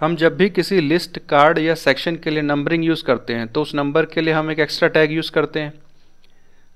हम जब भी किसी लिस्ट, कार्ड या सेक्शन के लिए नंबरिंग यूज़ करते हैं तो उस नंबर के लिए हम एक एक्स्ट्रा टैग यूज़ करते हैं।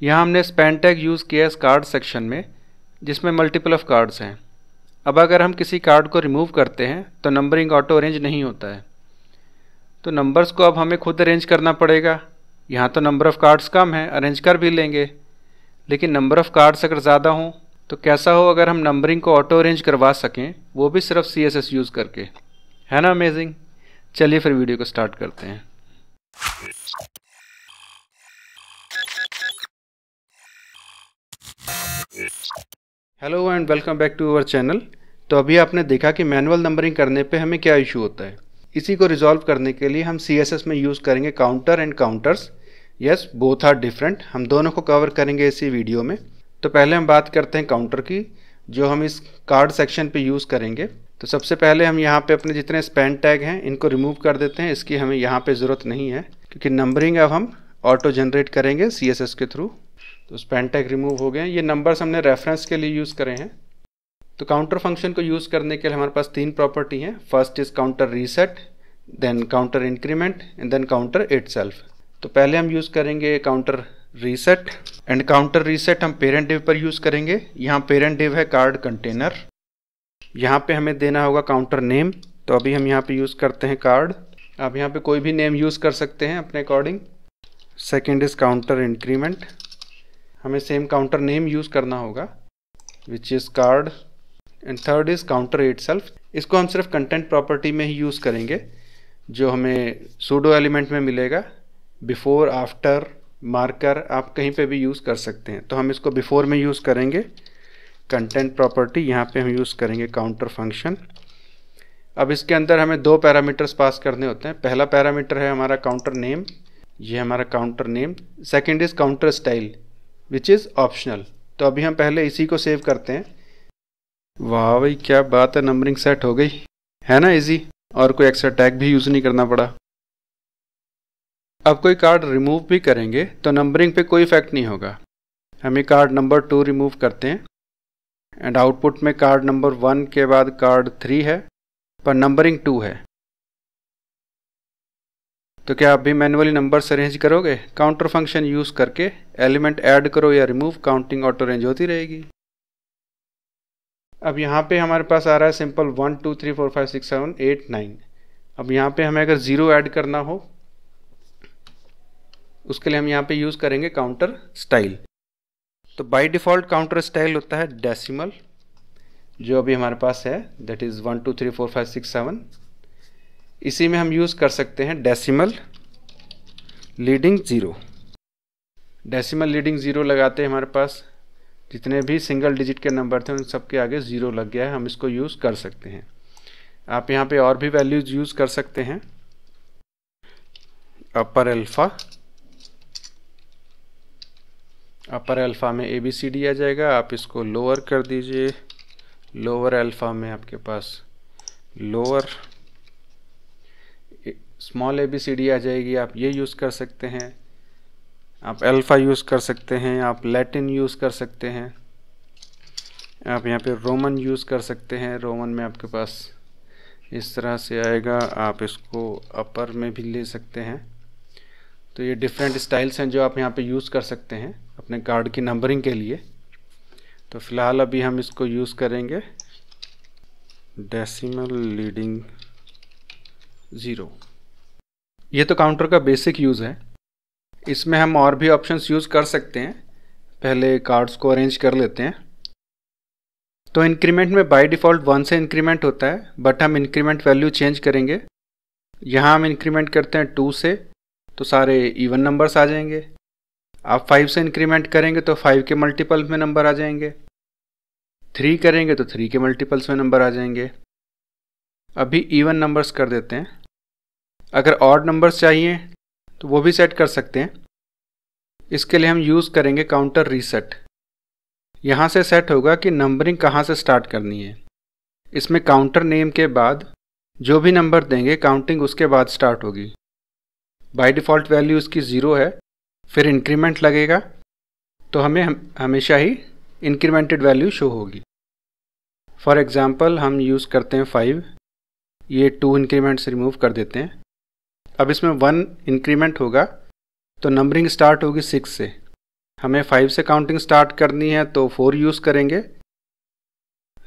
यहाँ हमने स्पैन टैग यूज़ किया है कार्ड सेक्शन में, जिसमें मल्टीपल ऑफ कार्ड्स हैं। अब अगर हम किसी कार्ड को रिमूव करते हैं तो नंबरिंग ऑटो अरेंज नहीं होता है, तो नंबर्स को अब हमें खुद अरेंज करना पड़ेगा। यहाँ तो नंबर ऑफ़ कार्ड्स कम है, अरेंज कर भी लेंगे, लेकिन नंबर ऑफ़ कार्ड्स अगर ज़्यादा हों तो कैसा हो अगर हम नंबरिंग को ऑटो अरेंज करवा सकें, वो भी सिर्फ CSS यूज़ करके। है ना अमेजिंग। चलिए फिर वीडियो को स्टार्ट करते हैं। Hello and welcome back to our channel. तो अभी आपने देखा कि मैनुअल नंबरिंग करने पे हमें क्या इशू होता है। इसी को रिजॉल्व करने के लिए हम CSS में यूज़ करेंगे counter and counters. Yes, both are different. हम दोनों को कवर करेंगे इसी वीडियो में। तो पहले हम बात करते हैं काउंटर की, जो हम इस कार्ड सेक्शन पे यूज़ करेंगे। तो सबसे पहले हम यहाँ पे अपने जितने स्पैन टैग हैं इनको रिमूव कर देते हैं। इसकी हमें यहाँ पे ज़रूरत नहीं है, क्योंकि नंबरिंग अब हम ऑटो जनरेट करेंगे CSS के थ्रू। तो स्पैन टैग रिमूव हो गए। ये नंबर्स हमने रेफरेंस के लिए यूज़ करे हैं। तो काउंटर फंक्शन को यूज़ करने के लिए हमारे पास तीन प्रॉपर्टी हैं। First is counter reset, then counter increment and then counter itself. तो पहले हम यूज़ करेंगे counter reset. And counter reset हम पेरेंट डिव पर यूज़ करेंगे। यहाँ पेरेंट डिव है कार्ड कंटेनर। यहाँ पे हमें देना होगा काउंटर नेम। तो अभी हम यहाँ पे यूज़ करते हैं कार्ड। आप यहाँ पे कोई भी नेम यूज़ कर सकते हैं अपने according. Second is counter increment. हमें सेम काउंटर नेम यूज़ करना होगा, which is card. And third is counter itself. इसको हम सिर्फ कंटेंट प्रॉपर्टी में ही यूज़ करेंगे, जो हमें सूडो एलिमेंट में मिलेगा। बिफोर, आफ्टर, मार्कर आप कहीं पे भी यूज़ कर सकते हैं। तो हम इसको बिफोर में यूज़ करेंगे। कंटेंट प्रॉपर्टी, यहाँ पे हम यूज़ करेंगे काउंटर फंक्शन। अब इसके अंदर हमें दो पैरामीटर्स पास करने होते हैं। पहला पैरामीटर है हमारा काउंटर नेम, ये हमारा counter name. Second is counter style, which is optional. तो अभी हम पहले इसी को सेव करते हैं। वाह भाई, क्या बात है, नंबरिंग सेट हो गई। है ना इजी, और कोई एक्स्ट्रा टैग भी यूज़ नहीं करना पड़ा। अब कोई कार्ड रिमूव भी करेंगे तो नंबरिंग पे कोई इफेक्ट नहीं होगा। हम ये कार्ड नंबर 2 रिमूव करते हैं एंड आउटपुट में कार्ड नंबर 1 के बाद कार्ड 3 है, पर नंबरिंग 2 है। तो क्या आप भी मैनुअली नंबर्स अरेंज करोगे? काउंटर फंक्शन यूज़ करके एलिमेंट ऐड करो या रिमूव, काउंटिंग ऑटो अरेंज होती रहेगी। अब यहाँ पे हमारे पास आ रहा है सिंपल 1 2 3 4 5 6 7 8 9। अब यहाँ पे हमें अगर 0 ऐड करना हो, उसके लिए हम यहाँ पे यूज़ करेंगे काउंटर स्टाइल। तो बाय डिफ़ॉल्ट काउंटर स्टाइल होता है डेसिमल, जो अभी हमारे पास है, दैट इज़ 1 2 3 4 5 6 7। इसी में हम यूज़ कर सकते हैं डेसिमल लीडिंग 0। डेसिमल लीडिंग 0 लगाते हैं, हमारे पास जितने भी सिंगल डिजिट के नंबर थे उन सब के आगे 0 लग गया है। हम इसको यूज़ कर सकते हैं। आप यहाँ पे और भी वैल्यूज़ यूज़ कर सकते हैं। अपर अल्फ़ा में ABCD आ जाएगा। आप इसको लोअर कर दीजिए। लोअर अल्फ़ा में आपके पास लोअर स्मॉल ABCD आ जाएगी। आप ये यूज़ कर सकते हैं। आप अल्फ़ा यूज़ कर सकते हैं। आप लैटिन यूज़ कर सकते हैं। आप यहाँ पे रोमन यूज़ कर सकते हैं। रोमन में आपके पास इस तरह से आएगा। आप इसको अपर में भी ले सकते हैं। तो ये डिफरेंट स्टाइल्स हैं जो आप यहाँ पे यूज़ कर सकते हैं अपने कार्ड की नंबरिंग के लिए। तो फ़िलहाल अभी हम इसको यूज़ करेंगे डेसिमल लीडिंग 0। ये तो काउंटर का बेसिक यूज़ है। इसमें हम और भी ऑप्शंस यूज़ कर सकते हैं। पहले कार्ड्स को अरेंज कर लेते हैं। तो इंक्रीमेंट में बाय डिफ़ॉल्ट 1 से इंक्रीमेंट होता है, बट हम इंक्रीमेंट वैल्यू चेंज करेंगे। यहाँ हम इंक्रीमेंट करते हैं 2 से, तो सारे इवन नंबर्स आ जाएंगे। आप 5 से इंक्रीमेंट करेंगे तो 5 के मल्टीपल में नंबर आ जाएंगे। 3 करेंगे तो 3 के मल्टीपल्स में नंबर आ जाएंगे। अभी इवन नंबर्स कर देते हैं। अगर ऑड नंबर्स चाहिए तो वो भी सेट कर सकते हैं। इसके लिए हम यूज़ करेंगे काउंटर रीसेट। यहाँ से सेट होगा कि नंबरिंग कहाँ से स्टार्ट करनी है। इसमें काउंटर नेम के बाद जो भी नंबर देंगे काउंटिंग उसके बाद स्टार्ट होगी। बाय डिफ़ॉल्ट वैल्यू इसकी 0 है, फिर इंक्रीमेंट लगेगा तो हमें हमेशा ही इंक्रीमेंटेड वैल्यू शो होगी। फॉर एग्ज़ाम्पल हम यूज़ करते हैं 5। ये 2 इंक्रीमेंट्स रिमूव कर देते हैं। अब इसमें 1 इंक्रीमेंट होगा तो नंबरिंग स्टार्ट होगी 6 से। हमें 5 से काउंटिंग स्टार्ट करनी है तो 4 यूज़ करेंगे,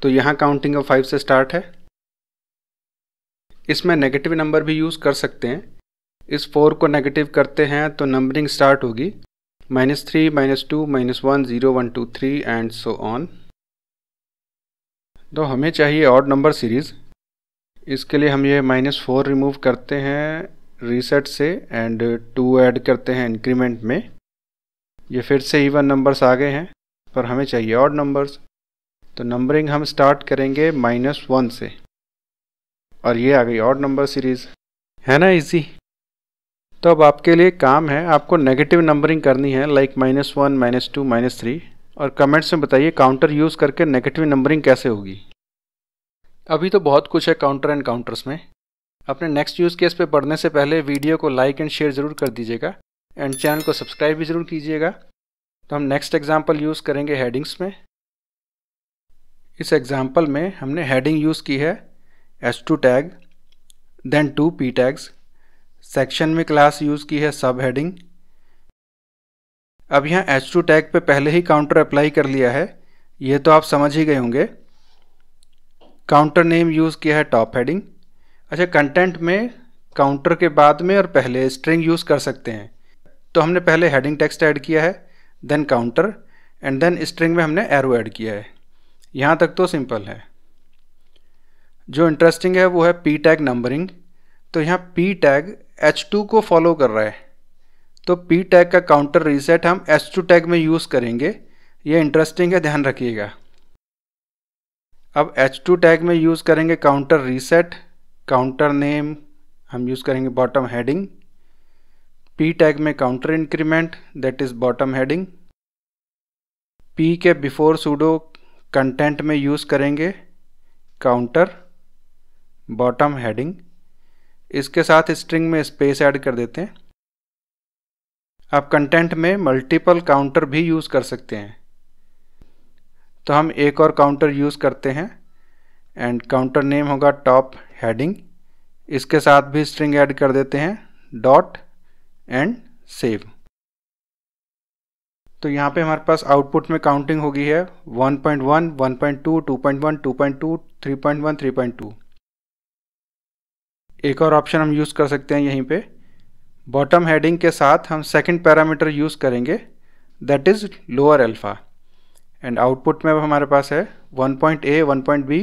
तो यहाँ काउंटिंग अब 5 से स्टार्ट है। इसमें नेगेटिव नंबर भी यूज़ कर सकते हैं। इस 4 को नेगेटिव करते हैं तो नंबरिंग स्टार्ट होगी -3, -2, -1, 0, 1, 2, 3 एंड सो ऑन। तो हमें चाहिए ऑड नंबर सीरीज़। इसके लिए हम ये -4 रिमूव करते हैं रीसेट से एंड 2 ऐड करते हैं इंक्रीमेंट में। ये फिर से इवन नंबर्स आ गए हैं पर हमें चाहिए ऑड नंबर्स, तो नंबरिंग हम स्टार्ट करेंगे -1 से और ये आ गई ऑड नंबर सीरीज़। है ना इजी। तो अब आपके लिए काम है, आपको नेगेटिव नंबरिंग करनी है लाइक -1, -2, -3 और कमेंट्स में बताइए काउंटर यूज़ करके नेगेटिव नंबरिंग कैसे होगी। अभी तो बहुत कुछ है काउंटर एंड काउंटर्स में। अपने नेक्स्ट यूज़ केस पे पढ़ने से पहले वीडियो को लाइक एंड शेयर ज़रूर कर दीजिएगा एंड चैनल को सब्सक्राइब भी ज़रूर कीजिएगा। तो हम नेक्स्ट एग्जांपल यूज़ करेंगे हेडिंग्स में। इस एग्जांपल में हमने हेडिंग यूज़ की है h2 tag, then 2 p tags. Section में क्लास यूज़ की है सब हेडिंग। अब यहाँ h2 टैग पे पहले ही काउंटर अप्लाई कर लिया है, ये तो आप समझ ही गए होंगे। काउंटर नेम यूज़ किया है टॉप हेडिंग। अच्छा, कंटेंट में काउंटर के बाद में और पहले स्ट्रिंग यूज़ कर सकते हैं, तो हमने पहले हेडिंग टेक्स्ट ऐड किया है, then counter and then string में हमने एरो ऐड किया है। यहाँ तक तो सिंपल है। जो इंटरेस्टिंग है वो है p टैग नंबरिंग। तो यहाँ p टैग h2 को फॉलो कर रहा है, तो p टैग का काउंटर रीसेट हम h2 टैग में यूज़ करेंगे। ये इंटरेस्टिंग है, ध्यान रखिएगा। अब h2 टैग में यूज़ करेंगे काउंटर रीसेट, काउंटर नेम हम यूज़ करेंगे बॉटम हेडिंग। p टैग में counter increment that is bottom heading. p के बिफोर सूडो कंटेंट में यूज़ करेंगे काउंटर बॉटम हेडिंग। इसके साथ स्ट्रिंग में स्पेस ऐड कर देते हैं। आप कंटेंट में मल्टीपल काउंटर भी यूज़ कर सकते हैं, तो हम एक और काउंटर यूज़ करते हैं एंड काउंटर नेम होगा टॉप हेडिंग। इसके साथ भी स्ट्रिंग ऐड कर देते हैं डॉट एंड सेव। तो यहाँ पे हमारे पास आउटपुट में काउंटिंग होगी है 1.1, 1.2, 2.1, 2.2, 3.1, 3.2। एक और ऑप्शन हम यूज़ कर सकते हैं यहीं पे, बॉटम हेडिंग के साथ हम सेकंड पैरामीटर यूज़ करेंगे that is lower alpha and output में अब हमारे पास है 1.a, 1.b,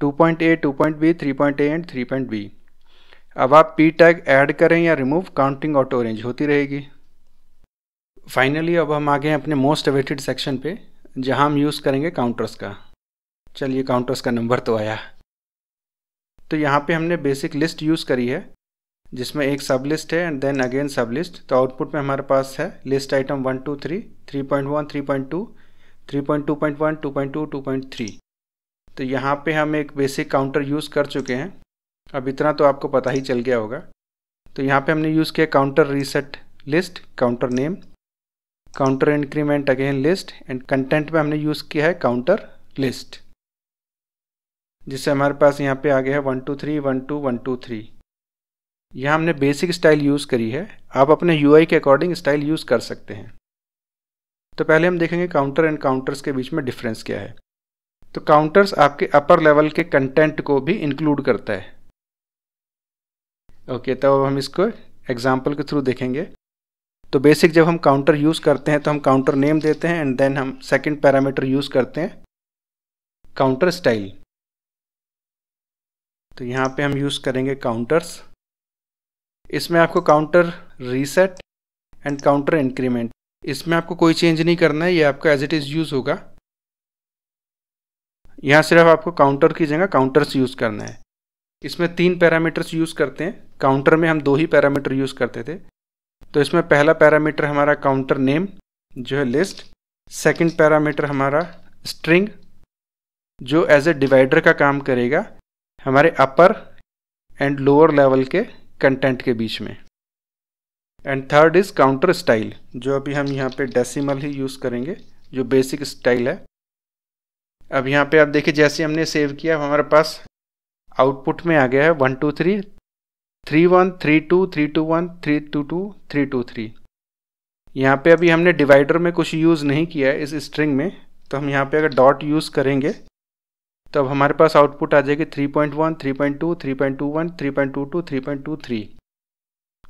2.a, 2.b, 3.a and 3.b। अब आप p टैग ऐड करें या रिमूव, काउंटिंग ऑटो अरेंज होती रहेगी। फाइनली अब हम आ गए हैं अपने मोस्ट अवेटेड सेक्शन पे, जहां हम यूज़ करेंगे काउंटर्स का। चलिए काउंटर्स का नंबर तो आया। तो यहाँ पे हमने बेसिक लिस्ट यूज़ करी है जिसमें एक सब लिस्ट है एंड देन अगेन सब लिस्ट। तो आउटपुट में हमारे पास है लिस्ट आइटम 1, 2, 3, 3.1, 3.2, 3.2.1, 2.2, 2.3। तो यहाँ पे हम एक बेसिक काउंटर यूज़ कर चुके हैं। अब इतना तो आपको पता ही चल गया होगा। तो यहाँ पे हमने यूज़ किया counter reset list, counter name, counter increment again list and content में हमने यूज़ किया है काउंटर लिस्ट, जिससे हमारे पास यहाँ पे आ गया है 1, 2, 3, 1, 2, 1, 2, 3। यहाँ हमने बेसिक स्टाइल यूज़ करी है, आप अपने यूआई के अकॉर्डिंग स्टाइल यूज़ कर सकते हैं। तो पहले हम देखेंगे काउंटर एंड काउंटर्स के बीच में डिफरेंस क्या है। तो काउंटर्स आपके अपर लेवल के कंटेंट को भी इंक्लूड करता है। ओके, तो अब हम इसको एग्जाम्पल के थ्रू देखेंगे। तो बेसिक जब हम काउंटर यूज़ करते हैं तो हम काउंटर नेम देते हैं एंड देन हम सेकंड पैरामीटर यूज़ करते हैं काउंटर स्टाइल। तो यहाँ पे हम यूज़ करेंगे काउंटर्स। इसमें आपको counter reset and counter increment, इसमें आपको कोई चेंज नहीं करना है, ये आपका एज इट इज़ यूज़ होगा। यहाँ सिर्फ आपको काउंटर की जगह काउंटर्स यूज़ करना है। इसमें 3 पैरामीटर्स यूज़ करते हैं, काउंटर में हम 2 ही पैरामीटर यूज़ करते थे। तो इसमें पहला पैरामीटर हमारा काउंटर नेम जो है लिस्ट, सेकंड पैरामीटर हमारा स्ट्रिंग जो एज ए डिवाइडर का काम करेगा हमारे अपर एंड लोअर लेवल के कंटेंट के बीच में, and third is counter style जो अभी हम यहाँ पे डेसिमल ही यूज़ करेंगे जो बेसिक स्टाइल है। अब यहाँ पे आप देखिए जैसे हमने सेव किया हमारे पास आउटपुट में आ गया है 1 2 3 3 1 3 2 3 2 1 3 2 2 3 2 3। यहाँ पे अभी हमने डिवाइडर में कुछ यूज़ नहीं किया है इस स्ट्रिंग में, तो हम यहाँ पे अगर डॉट यूज़ करेंगे तो अब हमारे पास आउटपुट आ जाएगी 3.1 3.2 3.21 3.22 3.23।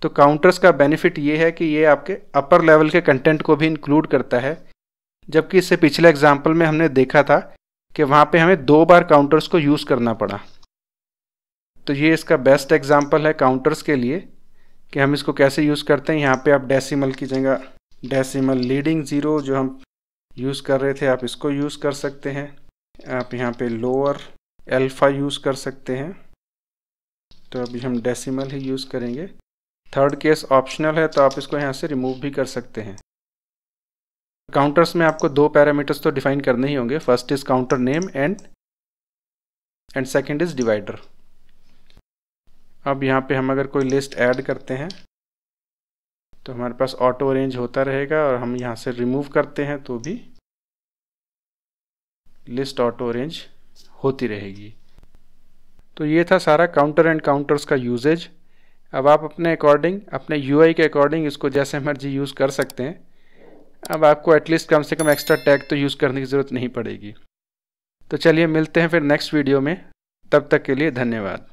तो काउंटर्स का बेनिफिट ये है कि ये आपके अपर लेवल के कंटेंट को भी इंक्लूड करता है, जबकि इससे पिछले एग्जाम्पल में हमने देखा था कि वहाँ पे हमें 2 बार काउंटर्स को यूज़ करना पड़ा। तो ये इसका बेस्ट एग्जाम्पल है काउंटर्स के लिए कि हम इसको कैसे यूज़ करते हैं। यहाँ पे आप डेसिमल की जगह डेसिमल लीडिंग ज़ीरो जो हम यूज़ कर रहे थे आप इसको यूज़ कर सकते हैं। आप यहाँ पे लोअर अल्फा यूज़ कर सकते हैं, तो अभी हम डेसिमल ही यूज़ करेंगे। थर्ड केस ऑप्शनल है, तो आप इसको यहाँ से रिमूव भी कर सकते हैं। काउंटर्स में आपको 2 पैरामीटर्स तो डिफाइन करने ही होंगे। First is counter name and second is divider. अब यहाँ पे हम अगर कोई लिस्ट ऐड करते हैं तो हमारे पास ऑटो अरेंज होता रहेगा, और हम यहाँ से रिमूव करते हैं तो भी लिस्ट ऑटो अरेंज होती रहेगी। तो ये था सारा काउंटर एंड काउंटर्स का यूजेज। अब आप अपने अकॉर्डिंग, अपने यूआई के अकॉर्डिंग इसको जैसे मर्जी यूज़ कर सकते हैं। अब आपको एटलीस्ट कम से कम एक्स्ट्रा टैग तो यूज़ करने की ज़रूरत नहीं पड़ेगी। तो चलिए मिलते हैं फिर नेक्स्ट वीडियो में, तब तक के लिए धन्यवाद।